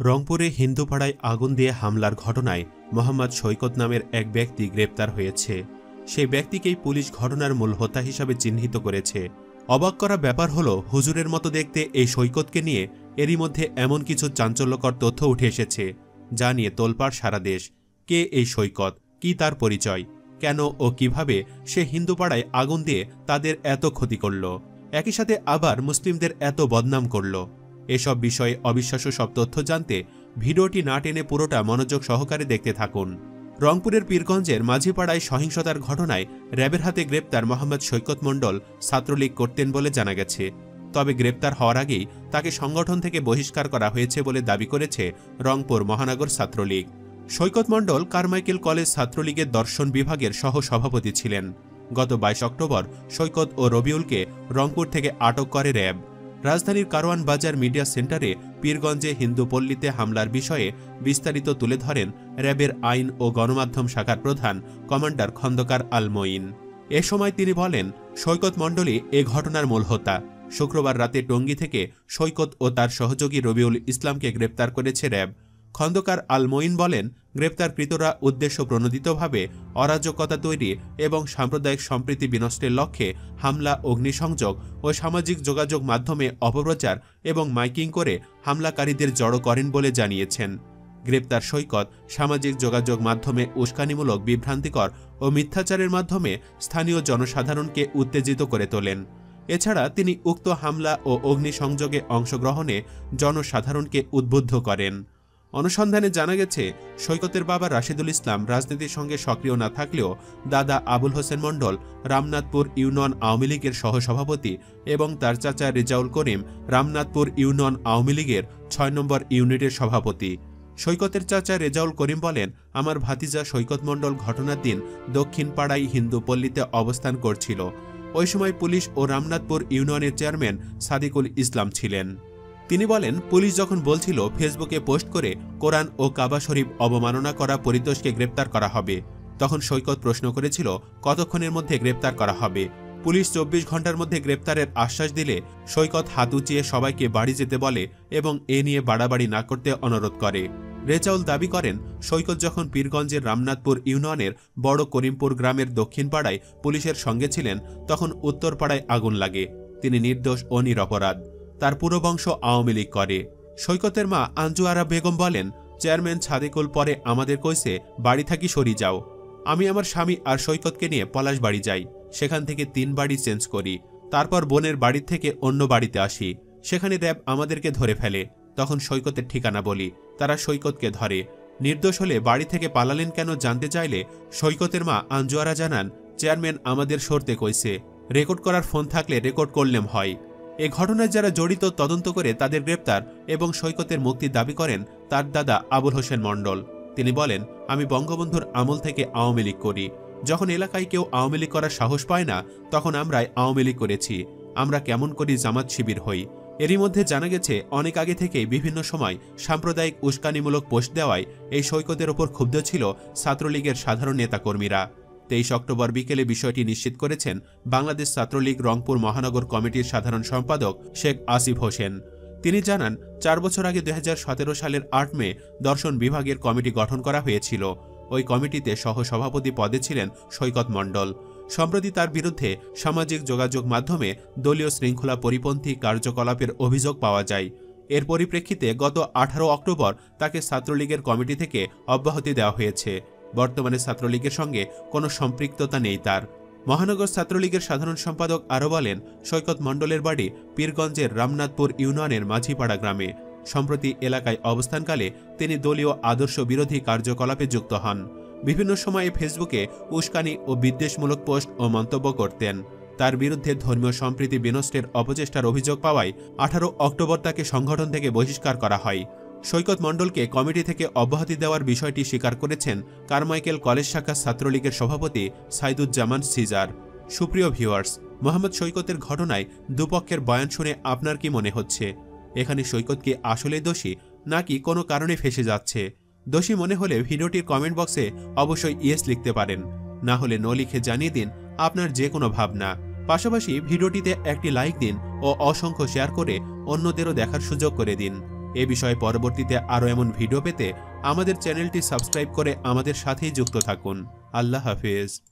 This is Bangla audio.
রংপুরে হিন্দুপাড়ায় আগুন দিয়ে হামলার ঘটনায় মোহাম্মদ সৈকত নামের এক ব্যক্তি গ্রেপ্তার হয়েছে। সেই ব্যক্তিকেই পুলিশ ঘটনার মূল হোতা হিসাবে চিহ্নিত করেছে। অবাক করা ব্যাপার হলো, হুজুরের মতো দেখতে এই সৈকতকে নিয়ে এরই মধ্যে এমন কিছু চাঞ্চল্যকর তথ্য উঠে এসেছে, যা নিয়ে তোলপাড় সারা দেশ। কে এই সৈকত, কি তার পরিচয়, কেন ও কিভাবে সে হিন্দুপাড়ায় আগুন দিয়ে তাদের এত ক্ষতি করল, একই সাথে আবার মুসলিমদের এত বদনাম করল? এসব বিষয়ে অবিশ্বাস্য সব তথ্য জানতে ভিডিওটি না টেনে পুরোটা মনোযোগ সহকারে দেখতে থাকুন। রংপুরের পীরগঞ্জের মাঝিপাড়ায় সহিংসতার ঘটনায় র্যাবের হাতে গ্রেপ্তার মোহাম্মদ সৈকত মণ্ডল ছাত্রলীগ করতেন বলে জানা গেছে। তবে গ্রেপ্তার হওয়ার আগেই তাকে সংগঠন থেকে বহিষ্কার করা হয়েছে বলে দাবি করেছে রংপুর মহানগর ছাত্রলীগ। সৈকত মণ্ডল কারমাইকেল কলেজ ছাত্রলীগের দর্শন বিভাগের সহ সভাপতি ছিলেন। গত 22 অক্টোবর সৈকত ও রবিউলকে রংপুর থেকে আটক করে র্যাব। রাজধানীর কারওয়ান বাজার মিডিয়া সেন্টারে পীরগঞ্জে হিন্দু পল্লীতে হামলার বিষয়ে বিস্তারিত তুলে ধরেন র্যাবের আইন ও গণমাধ্যম শাখার প্রধান কমান্ডার খন্দকার আল মঈন। এ সময় তিনি বলেন, সৈকত মণ্ডলই এ ঘটনার মূল হোতা। শুক্রবার রাতে টঙ্গী থেকে সৈকত ও তার সহযোগী রবিউল ইসলামকে গ্রেপ্তার করেছে র্যাব। খন্দকার আল মঈন বলেন, গ্রেপ্তারকৃতরা উদ্দেশ্য প্রণোদিতভাবে অরাজকতা তৈরি এবং সাম্প্রদায়িক সম্প্রীতি বিনষ্টের লক্ষ্যে হামলা, অগ্নিসংযোগ ও সামাজিক যোগাযোগ মাধ্যমে অপপ্রচার এবং মাইকিং করে হামলাকারীদের জড়ো করেন বলে জানিয়েছেন। গ্রেপ্তার সৈকত সামাজিক যোগাযোগ মাধ্যমে উস্কানিমূলক, বিভ্রান্তিকর ও মিথ্যাচারের মাধ্যমে স্থানীয় জনসাধারণকে উত্তেজিত করে তোলেন। এছাড়া তিনি উক্ত হামলা ও অগ্নিসংযোগে অংশগ্রহণে জনসাধারণকে উদ্বুদ্ধ করেন। অনুসন্ধানে জানা গেছে, সৈকতের বাবা রাশেদুল ইসলাম রাজনীতির সঙ্গে সক্রিয় না থাকলেও দাদা আবুল হোসেন মণ্ডল রামনাথপুর ইউনিয়ন আওয়ামী লীগের সহসভাপতি এবং তার চাচা রেজাউল করিম রামনাথপুর ইউনিয়ন আওয়ামী লীগের ৬ নম্বর ইউনিটের সভাপতি। সৈকতের চাচা রেজাউল করিম বলেন, আমার ভাতিজা সৈকত মণ্ডল ঘটনার দিন দক্ষিণ পাড়ায় হিন্দু পল্লীতে অবস্থান করছিল। ওই সময় পুলিশ ও রামনাথপুর ইউনিয়নের চেয়ারম্যান সাদিকুল ইসলাম ছিলেন। তিনি বলেন, পুলিশ যখন বলছিল ফেসবুকে পোস্ট করে কোরআন ও কাবা শরীফ অবমাননা করা পরিতোষকে গ্রেপ্তার করা হবে, তখন সৈকত প্রশ্ন করেছিল কতক্ষণের মধ্যে গ্রেপ্তার করা হবে। পুলিশ 24 ঘন্টার মধ্যে গ্রেপ্তারের আশ্বাস দিলে সৈকত হাত উঁচিয়ে সবাইকে বাড়ি যেতে বলে এবং এ নিয়ে বাড়াবাড়ি না করতে অনুরোধ করে। রেজাউল দাবি করেন, সৈকত যখন পীরগঞ্জের রামনাথপুর ইউনিয়নের বড় করিমপুর গ্রামের দক্ষিণ পাড়ায় পুলিশের সঙ্গে ছিলেন, তখন উত্তর পাড়ায় আগুন লাগে। তিনি নির্দোষ ও নিরপরাধ। তার পুরো বংশ আওয়ামী লীগ করে। সৈকতের মা আঞ্জু আরা বেগম বলেন, চেয়ারম্যান সাদিকুল পরে আমাদের কইছে বাড়ি থাকি সরি যাও। আমি আমার স্বামী আর সৈকতকে নিয়ে পলাশ বাড়ি যাই। সেখান থেকে 3 বাড়ি চেঞ্জ করি। তারপর বোনের বাড়ির থেকে অন্য বাড়িতে আসি। সেখানে র্যাব আমাদেরকে ধরে ফেলে। তখন সৈকতের ঠিকানা বলি, তারা সৈকতকে ধরে। নির্দোষ হলে বাড়ি থেকে পালালেন কেন জানতে চাইলে সৈকতের মা আঞ্জু আরা জানান, চেয়ারম্যান আমাদের সরতে কইছে। রেকর্ড করার ফোন থাকলে রেকর্ড করলেম হয়। এ ঘটনায় যারা জড়িত তদন্ত করে তাদের গ্রেপ্তার এবং সৈকতের মুক্তির দাবি করেন তার দাদা আবুল হোসেন মণ্ডল। তিনি বলেন, আমি বঙ্গবন্ধুর আমল থেকে আওয়ামী লীগ করি। যখন এলাকায় কেউ আওয়ামী লীগ করার সাহস পায় না, তখন আমরাই আওয়ামী লীগ করেছি। আমরা কেমন করি জামাত শিবির হই। এরই মধ্যে জানা গেছে, অনেক আগে থেকে বিভিন্ন সময় সাম্প্রদায়িক উস্কানিমূলক পোস্ট দেওয়ায় এই সৈকতের ওপর ক্ষুব্ধ ছিল ছাত্রলীগের সাধারণ নেতাকর্মীরা। 23 অক্টোবর বিকেলে বিষয়টি নিশ্চিত করেছেন বাংলাদেশ ছাত্রলীগ রংপুর মহানগর কমিটির সাধারণ সম্পাদক শেখ আসিফ হোসেন। তিনি জানান, 4 বছর আগে 2017 সালের 8 মে দর্শন বিভাগের কমিটি গঠন করা হয়েছিল। ওই কমিটিতে সহসভাপতি পদে ছিলেন সৈকত মণ্ডল। সম্প্রতি তার বিরুদ্ধে সামাজিক যোগাযোগ মাধ্যমে দলীয় শৃঙ্খলা পরিপন্থী কার্যকলাপের অভিযোগ পাওয়া যায়। এর পরিপ্রেক্ষিতে গত 18 অক্টোবর তাকে ছাত্রলীগের কমিটি থেকে অব্যাহতি দেওয়া হয়েছে। বর্তমানে ছাত্রলীগের সঙ্গে কোনো সম্পৃক্ততা নেই তার। মহানগর ছাত্রলীগের সাধারণ সম্পাদক আরও বলেন, সৈকত মণ্ডলের বাড়ি পীরগঞ্জের রামনাথপুর ইউনিয়নের মাঝিপাড়া গ্রামে। সম্প্রতি এলাকায় অবস্থানকালে তিনি দলীয় আদর্শ বিরোধী কার্যকলাপে যুক্ত হন। বিভিন্ন সময়ে ফেসবুকে উস্কানি ও বিদ্বেষমূলক পোস্ট ও মন্তব্য করতেন। তার বিরুদ্ধে ধর্মীয় সম্প্রীতি বিনষ্টের অপচেষ্টার অভিযোগ পাওয়ায় 18 অক্টোবর তাকে সংগঠন থেকে বহিষ্কার করা হয়। সৈকত মণ্ডলকে কমিটি থেকে অব্যাহতি দেওয়ার বিষয়টি স্বীকার করেছেন কারমাইকেল কলেজ শাখা ছাত্রলীগের সভাপতি সাইদুজ্জামান সিজার। সুপ্রিয় ভিউয়ার্স, মোহাম্মদ সৈকতের ঘটনায় দুপক্ষের বয়ান শুনে আপনার কি মনে হচ্ছে? এখানে সৈকত কি আসলে দোষী, নাকি কোনো কারণে ফেঁসে যাচ্ছে? দোষী মনে হলে ভিডিওটির কমেন্ট বক্সে অবশ্যই ইয়েস লিখতে পারেন, না হলে নো লিখে জানিয়ে দিন আপনার যে কোনো ভাবনা। পাশাপাশি ভিডিওটিতে একটি লাইক দিন ও অসংখ্য শেয়ার করে অন্যদেরও দেখার সুযোগ করে দিন। এ বিষয়ে পরবর্তীতে আরও এমন ভিডিও পেতে আমাদের চ্যানেলটি সাবস্ক্রাইব করে আমাদের সাথেই যুক্ত থাকুন। আল্লাহ হাফেজ।